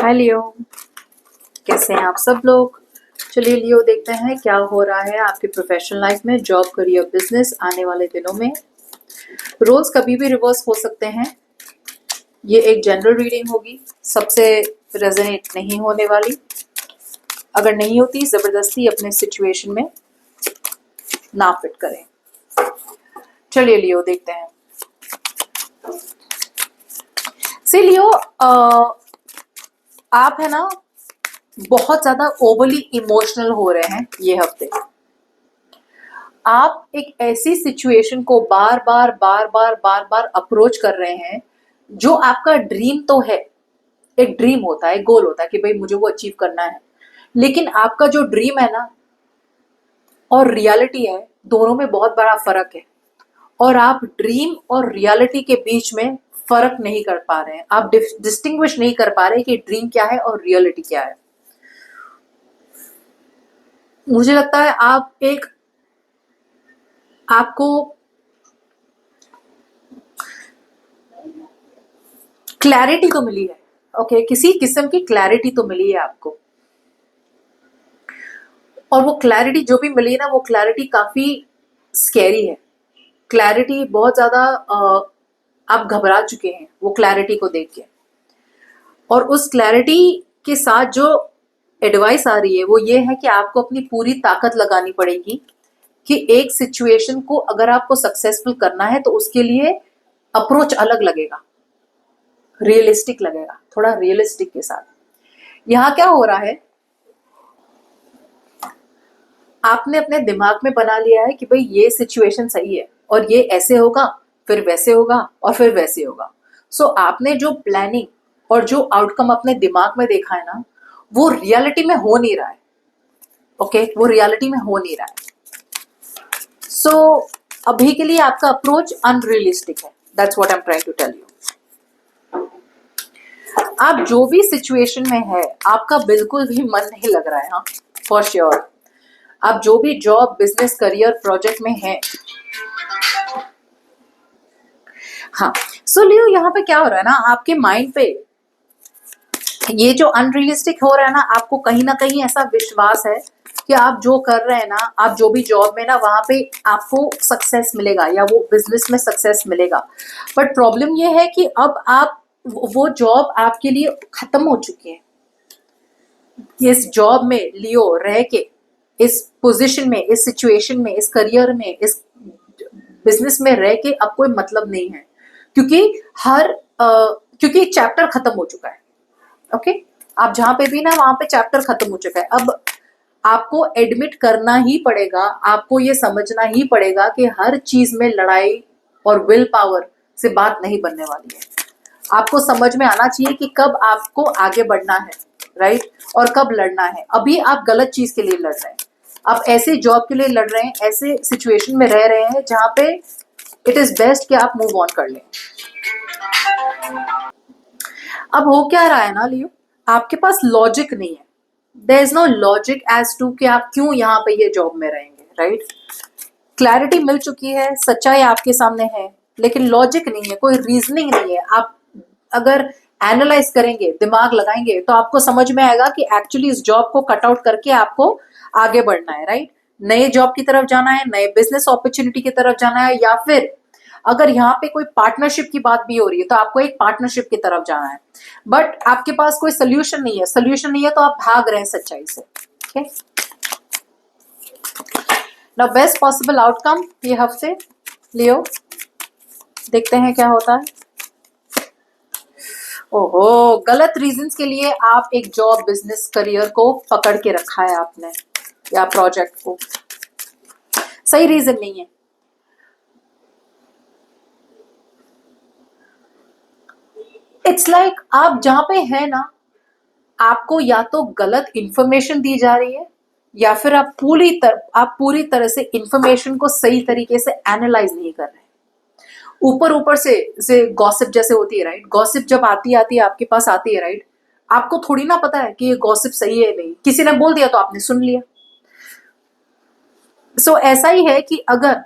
हाय लियो। कैसे हैं आप सब लोग। चलिए लियो, देखते हैं क्या हो रहा है आपकी प्रोफेशनल लाइफ में, जॉब, करियर, बिजनेस आने वाले दिनों में। रोल्स कभी भी रिवर्स हो सकते हैं। ये एक जनरल रीडिंग होगी, सबसे रेजोनेट नहीं होने वाली। अगर नहीं होती, जबरदस्ती अपने सिचुएशन में ना फिट करें। चलिए लियो, देखते हैं। से लियो, आप है ना बहुत ज्यादा ओवरली इमोशनल हो रहे हैं ये हफ्ते। आप एक ऐसी सिचुएशन को बार बार अप्रोच कर रहे हैं जो आपका ड्रीम तो है। एक ड्रीम होता है, एक गोल होता है कि भाई मुझे वो अचीव करना है, लेकिन आपका जो ड्रीम है ना और रियलिटी है, दोनों में बहुत बड़ा फर्क है। और आप ड्रीम और रियलिटी के बीच में फर्क नहीं कर पा रहे हैं। आप डिस्टिंग्विश नहीं कर पा रहे कि ड्रीम क्या है और रियलिटी क्या है। मुझे लगता है आपको क्लैरिटी तो मिली है। ओके, किसी किस्म की क्लैरिटी तो मिली है आपको। और वो क्लैरिटी जो भी मिली है ना, वो क्लैरिटी काफी स्कैरी है। क्लैरिटी बहुत ज्यादा आप घबरा चुके हैं वो क्लैरिटी को देख के। और उस क्लैरिटी के साथ जो एडवाइस आ रही है वो ये है कि आपको अपनी पूरी ताकत लगानी पड़ेगी कि एक सिचुएशन को अगर आपको सक्सेसफुल करना है तो उसके लिए अप्रोच अलग लगेगा, रियलिस्टिक लगेगा, थोड़ा रियलिस्टिक के साथ। यहाँ क्या हो रहा है, आपने अपने दिमाग में बना लिया है कि भाई ये सिचुएशन सही है और ये ऐसे होगा, फिर वैसे होगा और फिर वैसे होगा। सो आपने जो प्लानिंग और जो आउटकम अपने दिमाग में देखा है ना, वो रियलिटी में हो नहीं रहा है। ओके, वो रियलिटी में हो नहीं रहा है। सो अभी के लिए आपका अप्रोच अनरियलिस्टिक है। That's what I am trying to tell you. आप जो भी सिचुएशन में है, आपका बिल्कुल भी मन नहीं लग रहा है। हाँ, फॉर श्योर। आप जो भी जॉब, बिजनेस, करियर, प्रोजेक्ट में हैं। हाँ, सो लियो, यहाँ पे क्या हो रहा है ना, आपके माइंड पे ये जो अनरियलिस्टिक हो रहा है ना, आपको कहीं ना कहीं ऐसा विश्वास है कि आप जो कर रहे हैं ना, आप जो भी जॉब में ना, वहां पे आपको सक्सेस मिलेगा या वो बिजनेस में सक्सेस मिलेगा। बट प्रॉब्लम ये है कि अब आप वो जॉब आपके लिए खत्म हो चुकी है। इस जॉब में लियो रह के, इस पोजीशन में, इस सिचुएशन में, इस करियर में, इस बिजनेस में रह के अब कोई मतलब नहीं है, क्योंकि क्योंकि एक चैप्टर खत्म हो चुका है। ओके, आप जहां पे भी ना, वहां पे चैप्टर खत्म हो चुका है। अब आपको एडमिट करना ही पड़ेगा, आपको ये समझना ही पड़ेगा कि हर चीज में लड़ाई और विल पावर से बात नहीं बनने वाली है। आपको समझ में आना चाहिए कि कब आपको आगे बढ़ना है, राइट, और कब लड़ना है। अभी आप गलत चीज के लिए लड़ रहे हैं। आप ऐसे जॉब के लिए लड़ रहे हैं, ऐसे सिचुएशन में रह रहे हैं जहां पे इट इज बेस्ट कि आप मूव ऑन कर लें। अब हो क्या रहा है ना लियो, आपके पास लॉजिक नहीं है। There is no logic as to कि आप क्यों यहाँ पे ये जॉब में रहेंगे, राइट। क्लैरिटी मिल चुकी है, सच्चाई आपके सामने है, लेकिन लॉजिक नहीं है, कोई रीजनिंग नहीं है। आप अगर एनालाइज करेंगे, दिमाग लगाएंगे, तो आपको समझ में आएगा कि एक्चुअली इस जॉब को कट आउट करके आपको आगे बढ़ना है, राइट। नए जॉब की तरफ जाना है, नए बिजनेस अपॉर्चुनिटी की तरफ जाना है, या फिर अगर यहाँ पे कोई पार्टनरशिप की बात भी हो रही है तो आपको एक पार्टनरशिप की तरफ जाना है। बट आपके पास कोई सोल्यूशन नहीं है, सोल्यूशन नहीं है तो आप भाग रहे हैं सच्चाई से। Okay, now best possible outcome ये हफ्ते लियो, देखते हैं क्या होता है। ओहो, गलत रीजंस के लिए आप एक जॉब, बिजनेस, करियर को पकड़ के रखा है आपने, या प्रोजेक्ट को। सही रीजन नहीं है। इट्स लाइक आप जहां पे है ना, आपको या तो गलत इंफॉर्मेशन दी जा रही है, या फिर आप पूरी तरह से इंफॉर्मेशन को सही तरीके से एनालाइज नहीं कर रहे। ऊपर ऊपर से गॉसिप जैसे होती है, राइट। गॉसिप जब आती आती है आपके पास आती है, राइट, आपको थोड़ी ना पता है कि ये गॉसिप सही है नहीं, किसी ने बोल दिया तो आपने सुन लिया। सो ऐसा ही है कि अगर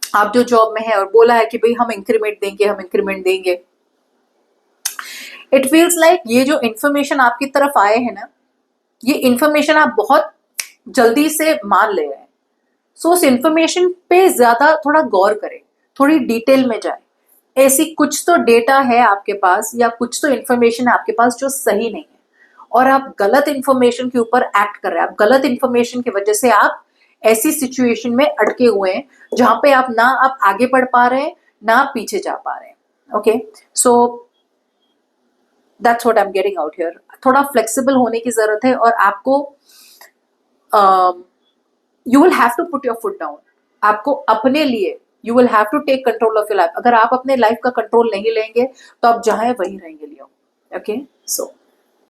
आप जो जॉब में है और बोला है कि भाई हम इंक्रीमेंट देंगे, हम इंक्रीमेंट देंगे, इट फील्स लाइक ये जो इन्फॉर्मेशन आपकी तरफ आए हैं ना, ये इन्फॉर्मेशन आप बहुत जल्दी से मान ले रहे हैं। सो उस इन्फॉर्मेशन पे ज्यादा थोड़ा गौर करें, थोड़ी डिटेल में जाए। ऐसी कुछ तो डेटा है आपके पास या कुछ तो इन्फॉर्मेशन है आपके पास जो सही नहीं है, और आप गलत इन्फॉर्मेशन के ऊपर एक्ट कर रहे हैं। आप गलत इन्फॉर्मेशन की वजह से आप ऐसी सिचुएशन में अटके हुए हैं जहां पे आप आगे बढ़ पा रहे हैं, ना आप पीछे जा पा रहे हैं। Okay, so that's what I am getting out here. थोड़ा फ्लेक्सिबल होने की जरूरत है, और आपको you will have to put your foot down. आपको अपने लिए you will have to take control of your life. अगर आप अपने लाइफ का कंट्रोल नहीं लेंगे तो आप जहां वहीं रहेंगे लियो। ओके, सो